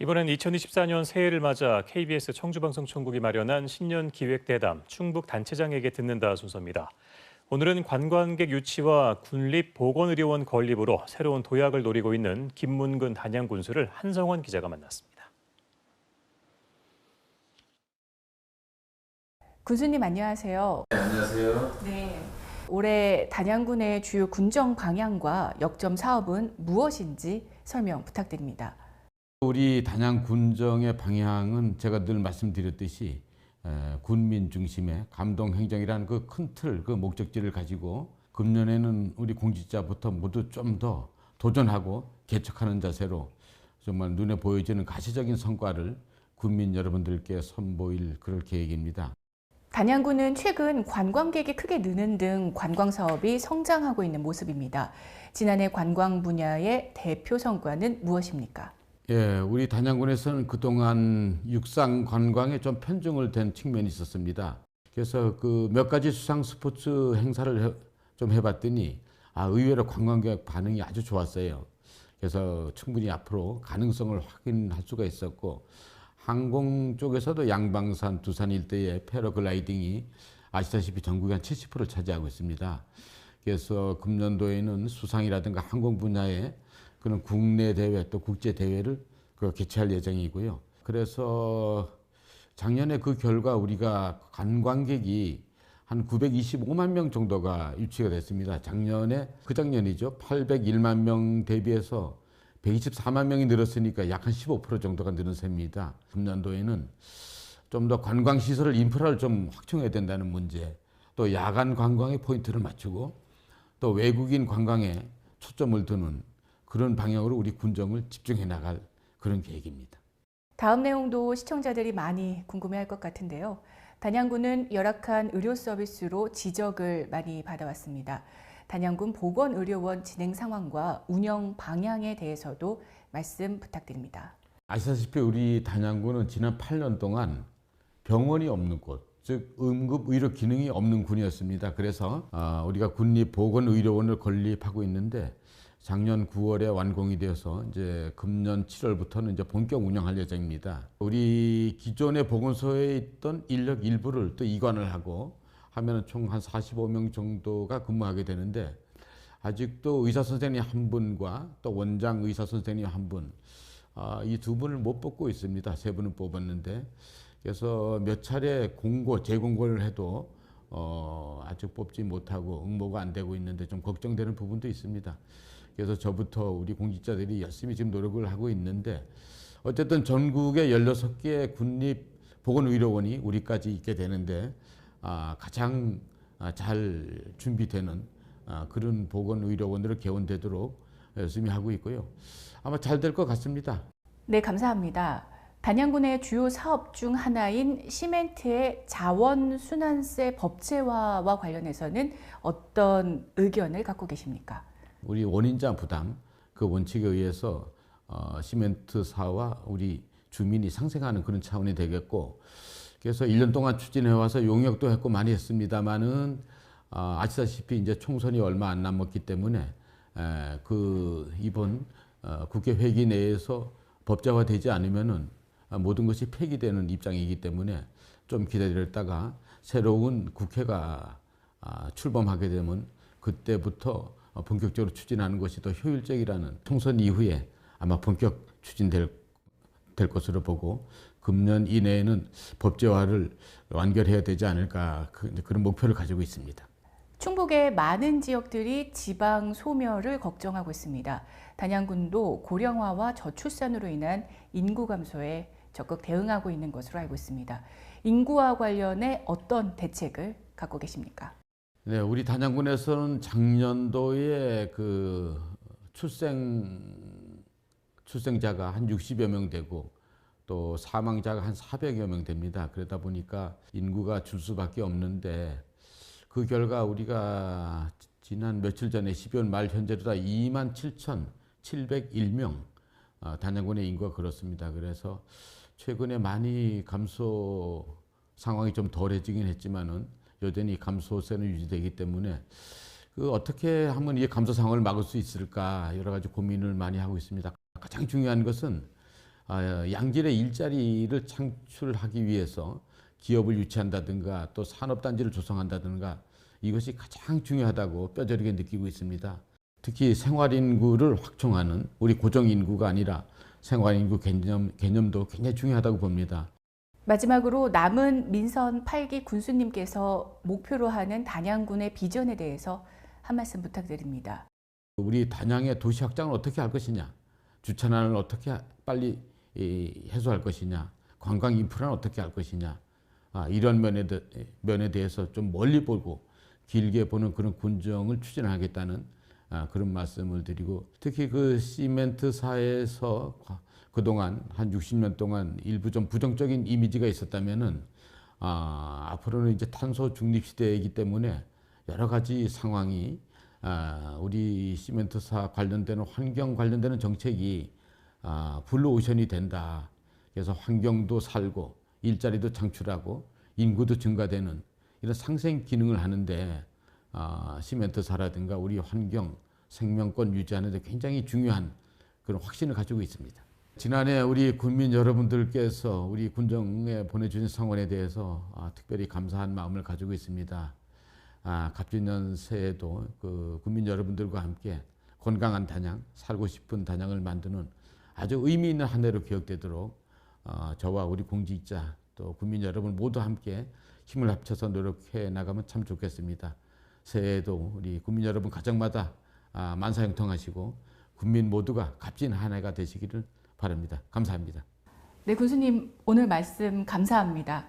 이번엔 2024년 새해를 맞아 KBS 청주방송총국이 마련한 신년 기획대담 충북 단체장에게 듣는다 순서입니다. 오늘은 관광객 유치와 군립보건의료원 건립으로 새로운 도약을 노리고 있는 김문근 단양군수를 한성원 기자가 만났습니다. 군수님 안녕하세요. 네, 안녕하세요. 네. 올해 단양군의 주요 군정 방향과 역점 사업은 무엇인지 설명 부탁드립니다. 우리 단양 군정의 방향은 제가 늘 말씀드렸듯이 군민 중심의 감동 행정이라는 그 큰 틀, 그 목적지를 가지고 금년에는 우리 공직자부터 모두 좀 더 도전하고 개척하는 자세로 정말 눈에 보여지는 가시적인 성과를 군민 여러분들께 선보일 그럴 계획입니다. 단양군은 최근 관광객이 크게 느는 등 관광 사업이 성장하고 있는 모습입니다. 지난해 관광 분야의 대표 성과는 무엇입니까? 예, 우리 단양군에서는 그동안 육상 관광에 좀 편중을 된 측면이 있었습니다. 그래서 그 몇 가지 수상 스포츠 행사를 좀 해봤더니 의외로 관광객 반응이 아주 좋았어요. 그래서 충분히 앞으로 가능성을 확인할 수가 있었고, 항공 쪽에서도 양방산, 두산 일대의 패러글라이딩이 아시다시피 전국의 한 70%를 차지하고 있습니다. 그래서 금년도에는 수상이라든가 항공 분야에 그런 국내 대회 또 국제 대회를 개최할 예정이고요. 그래서 작년에 그 결과 우리가 관광객이 한 925만 명 정도가 유치가 됐습니다. 그작년이죠. 801만 명 대비해서 124만 명이 늘었으니까 약 한 15% 정도가 늘은 셈입니다. 금년도에는 좀 더 관광시설 인프라를 좀 확충해야 된다는 문제, 또 야간 관광에 포인트를 맞추고 또 외국인 관광에 초점을 두는 그런 방향으로 우리 군정을 집중해 나갈 그런 계획입니다. 다음 내용도 시청자들이 많이 궁금해할 것 같은데요. 단양군은 열악한 의료 서비스로 지적을 많이 받아왔습니다. 단양군 보건의료원 진행 상황과 운영 방향에 대해서도 말씀 부탁드립니다. 아시다시피 우리 단양군은 지난 8년 동안 병원이 없는 곳, 즉 응급의료 기능이 없는 군이었습니다. 그래서 우리가 군립보건의료원을 건립하고 있는데 작년 9월에 완공이 되어서 이제 금년 7월부터는 이제 본격 운영할 예정입니다. 우리 기존의 보건소에 있던 인력 일부를 또 이관을 하고 하면은 총 한 45명 정도가 근무하게 되는데, 아직도 의사 선생님 한 분과 또 원장 의사 선생님 한 분, 이 두 분을 못 뽑고 있습니다. 세 분을 뽑았는데, 그래서 몇 차례 재공고를 해도 아직 뽑지 못하고 응모가 안 되고 있는데 좀 걱정되는 부분도 있습니다. 그래서 저부터 우리 공직자들이 열심히 지금 노력을 하고 있는데, 어쨌든 전국에 16개의 군립보건의료원이 우리까지 있게 되는데 가장 잘 준비되는 그런 보건의료원으로 개원되도록 열심히 하고 있고요. 아마 잘 될 것 같습니다. 네, 감사합니다. 단양군의 주요 사업 중 하나인 시멘트의 자원순환세 법제화와 관련해서는 어떤 의견을 갖고 계십니까? 우리 원인자 부담 그 원칙에 의해서 시멘트사와 우리 주민이 상생하는 그런 차원이 되겠고, 그래서 1년 동안 추진해 와서 용역도 했고 많이 했습니다만은 아시다시피 이제 총선이 얼마 안 남았기 때문에 이번 국회 회기 내에서 법제화되지 않으면은 모든 것이 폐기되는 입장이기 때문에 좀 기다렸다가 새로운 국회가 출범하게 되면 그때부터 본격적으로 추진하는 것이 더 효율적이라는, 총선 이후에 아마 본격 추진될 것으로 보고 금년 이내에는 법제화를 완결해야 되지 않을까, 그런 목표를 가지고 있습니다. 충북의 많은 지역들이 지방 소멸을 걱정하고 있습니다. 단양군도 고령화와 저출산으로 인한 인구 감소에 적극 대응하고 있는 것으로 알고 있습니다. 인구와 관련해 어떤 대책을 갖고 계십니까? 네, 우리 단양군에서는 작년도에 그 출생자가 한 60여 명 되고 또 사망자가 한 400여 명 됩니다. 그러다 보니까 인구가 줄 수밖에 없는데, 그 결과 우리가 지난 며칠 전에 12월 말 현재로 다 27,701명 단양군의 인구가 그렇습니다. 그래서 최근에 많이 감소 상황이 좀 덜해지긴 했지만은 여전히 감소세는 유지되기 때문에 어떻게 하면 이 감소 상황을 막을 수 있을까 여러 가지 고민을 많이 하고 있습니다. 가장 중요한 것은 양질의 일자리를 창출하기 위해서 기업을 유치한다든가 또 산업단지를 조성한다든가 이것이 가장 중요하다고 뼈저리게 느끼고 있습니다. 특히 생활인구를 확충하는 우리 고정인구가 아니라 생활인구 개념도 굉장히 중요하다고 봅니다. 마지막으로 남은 민선 8기 군수님께서 목표로 하는 단양군의 비전에 대해서 한 말씀 부탁드립니다. 우리 단양의 도시 확장을 어떻게 할 것이냐, 주차난을 어떻게 빨리 해소할 것이냐, 관광 인프라는 어떻게 할 것이냐, 이런 면에 대해서 좀 멀리 보고 길게 보는 그런 군정을 추진하겠다는 그런 말씀을 드리고, 특히 그 시멘트사에서 그동안 한 60년 동안 일부 좀 부정적인 이미지가 있었다면은 앞으로는 이제 탄소 중립 시대이기 때문에 여러 가지 상황이 우리 시멘트사 관련되는 환경 관련되는 정책이 블루오션이 된다. 그래서 환경도 살고 일자리도 창출하고 인구도 증가되는 이런 상생 기능을 하는데 시멘트사라든가 우리 환경 생명권 유지하는 데 굉장히 중요한 그런 확신을 가지고 있습니다. 지난해 우리 군민 여러분들께서 우리 군정에 보내주신 성원에 대해서 특별히 감사한 마음을 가지고 있습니다. 갑진년 새해도 그 군민 여러분들과 함께 건강한 단양, 살고 싶은 단양을 만드는 아주 의미 있는 한 해로 기억되도록 저와 우리 공직자 또 군민 여러분 모두 함께 힘을 합쳐서 노력해 나가면 참 좋겠습니다. 새해에도 우리 군민 여러분 가정마다 만사형통하시고 군민 모두가 값진 한 해가 되시기를 바랍니다. 감사합니다. 네, 군수님 오늘 말씀 감사합니다.